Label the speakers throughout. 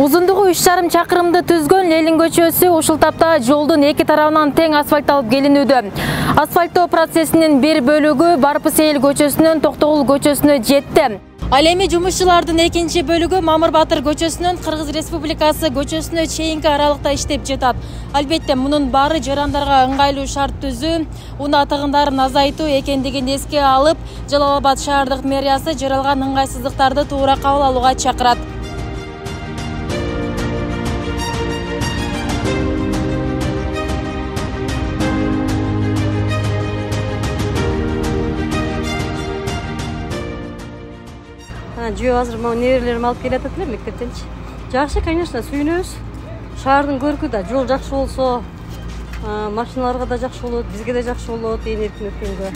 Speaker 1: Узундугу 3,5 чакырымды түзгөн Ленин көчөсү ушул тапта жолдун эки тарабынан тең асфальтталып келинүүдө. Асфальттоо процессинин бир бөлүгү Барпысейил көчөсүнөн Токтогул көчөсүнө жетти. Ал эми жумушчулардын экинчи бөлүгү Мамыр Батыр көчөсүнөн Кыргыз Республикасы көчөсүнө чейинки аралыкта иштеп жатат. Албетте, мунун баары жарандарга ыңгайлуу шарт түзүү, унаа тыгындарын азайтуу экендигин эске алып, Жалал Абад шаардык мэриясы жаралган ыңгайсыздыктарды туура кабыл алууга чакырат.
Speaker 2: Жөө азыр неберелерим алып келатат эле мектептенчи. Жакшы, конечно, сүйүнөбүз. Шаардын көркү да, жол жакшы болсо, машиналарга да жакшы болот, бизге да жакшы болот, эркин өткөнгө.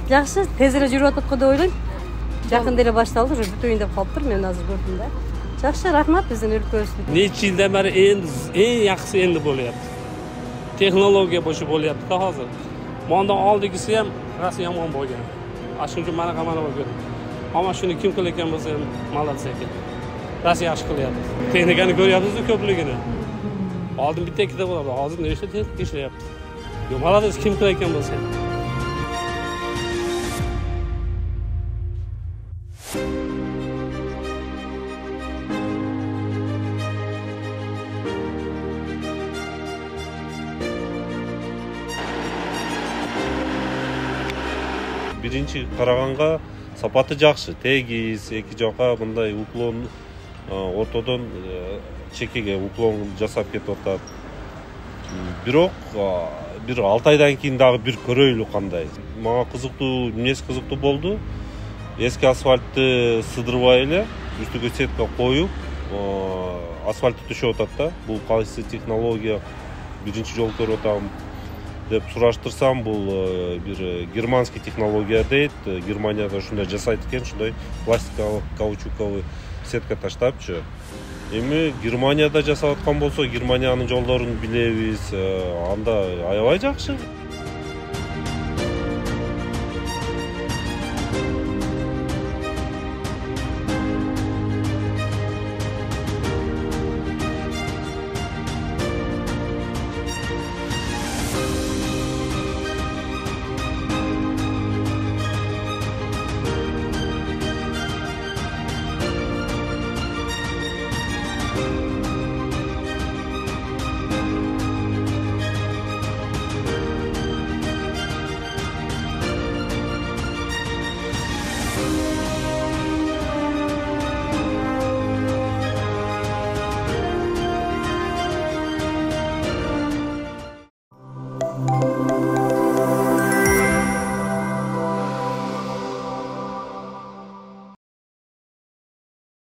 Speaker 2: Жакшы, тез эле жүрүп атат го деп ойлойм. Жакын деле башталды, уже бүтөйүн деп калыптыр, мен азыр көрдүм да. Жакшы, рахмат биздин өлкөбүз.
Speaker 3: Нече жылдан бери эң жакшысы энди болуп атат. Технология бошу болуп атат да азыр. Монда алдыгысы ham расы yomon bo'lgan. Ashuncha mana bo'lgan. Ama shuni kim qilayotgan bo'lsa ham молодец ekan. Rasi yaxshi qilyapti. Texnikani ko'ryapsiz-ku ko'pligini. Oldin bitta ikkita bo'ladi, hozir nechta texnika ishlayapti. Yo, молодец kim qilayotgan bo'lsa.
Speaker 4: Birinchi qaraганга сапаты жакшы, тегиз, эки жака мындай уклон ортодон чекеге уклон жасап кетип атат. Бирок бир 6 айдан кийин дагы бир көрөйлү кандай. Мага кызыктуу, эмнеси кызыктуу болду. Эски асфальтты сыдырбай эле үстүгө сетка коюп, асфальтты төшөп атат да. Бул кайсы технология? Биринчи жолу көрүп атам деп сураштырсам, бул бир германский технология дейт. Германияда ушундай жасайт экен, ушундай пластикалык, каучуковый сетка таштапчы. Эми Германияда жасап аткан болсо, Германиянын жолдорун билебиз. Анда аябай жакшы.